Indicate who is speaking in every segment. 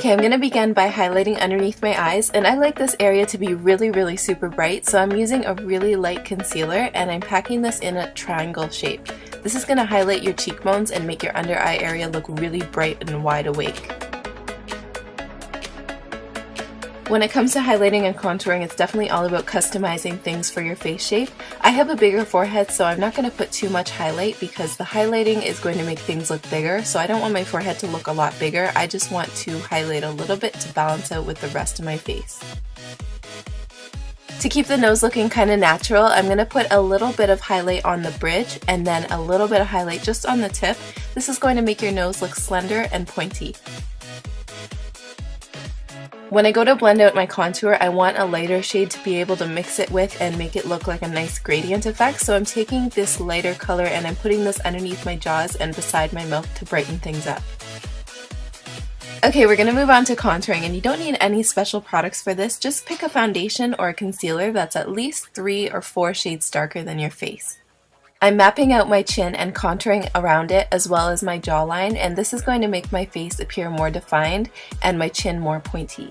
Speaker 1: Okay, I'm going to begin by highlighting underneath my eyes, and I like this area to be really super bright, so I'm using a really light concealer and I'm packing this in a triangle shape. This is going to highlight your cheekbones and make your under eye area look really bright and wide awake. When it comes to highlighting and contouring, it's definitely all about customizing things for your face shape. I have a bigger forehead, so I'm not going to put too much highlight because the highlighting is going to make things look bigger, so I don't want my forehead to look a lot bigger. I just want to highlight a little bit to balance out with the rest of my face. To keep the nose looking kind of natural, I'm going to put a little bit of highlight on the bridge and then a little bit of highlight just on the tip. This is going to make your nose look slender and pointy. When I go to blend out my contour, I want a lighter shade to be able to mix it with and make it look like a nice gradient effect. So I'm taking this lighter color and I'm putting this underneath my jaws and beside my mouth to brighten things up. Okay, we're going to move on to contouring, and you don't need any special products for this. Just pick a foundation or a concealer that's at least 3 or 4 shades darker than your face. I'm mapping out my chin and contouring around it as well as my jawline, and this is going to make my face appear more defined and my chin more pointy.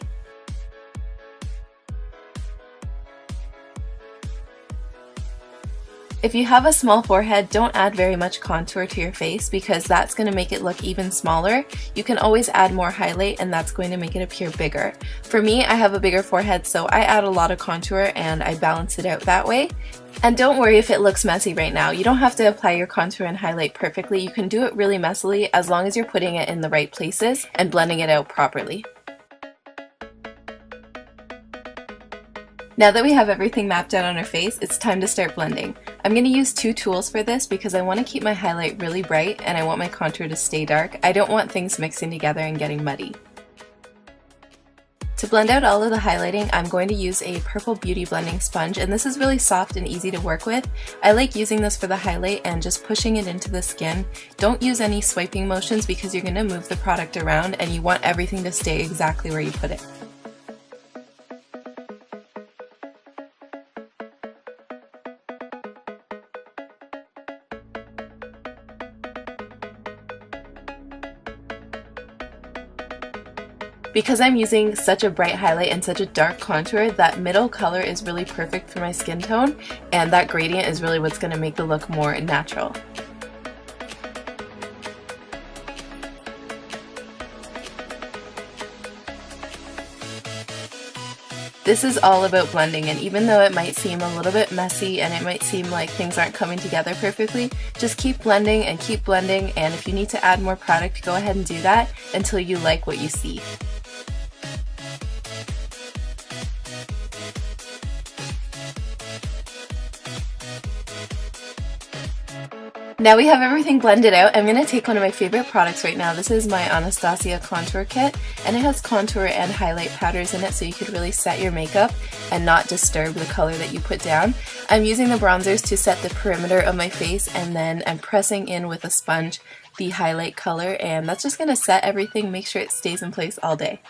Speaker 1: If you have a small forehead, don't add very much contour to your face because that's going to make it look even smaller. You can always add more highlight and that's going to make it appear bigger. For me, I have a bigger forehead, so I add a lot of contour and I balance it out that way. And don't worry if it looks messy right now. You don't have to apply your contour and highlight perfectly. You can do it really messily as long as you're putting it in the right places and blending it out properly. Now that we have everything mapped out on our face, it's time to start blending. I'm going to use 2 tools for this because I want to keep my highlight really bright and I want my contour to stay dark. I don't want things mixing together and getting muddy. To blend out all of the highlighting, I'm going to use a purple beauty blending sponge, and this is really soft and easy to work with. I like using this for the highlight and just pushing it into the skin. Don't use any swiping motions because you're going to move the product around and you want everything to stay exactly where you put it. Because I'm using such a bright highlight and such a dark contour, that middle color is really perfect for my skin tone, and that gradient is really what's going to make the look more natural. This is all about blending, and even though it might seem a little bit messy and it might seem like things aren't coming together perfectly, just keep blending and keep blending, and if you need to add more product, go ahead and do that until you like what you see. Now we have everything blended out, I'm going to take one of my favorite products right now. This is my Anastasia contour kit, and it has contour and highlight powders in it so you could really set your makeup and not disturb the color that you put down. I'm using the bronzers to set the perimeter of my face, and then I'm pressing in with a sponge the highlight color, and that's just going to set everything, make sure it stays in place all day.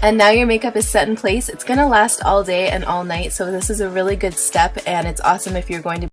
Speaker 1: And now your makeup is set in place. It's going to last all day and all night, so this is a really good step, and it's awesome if you're going to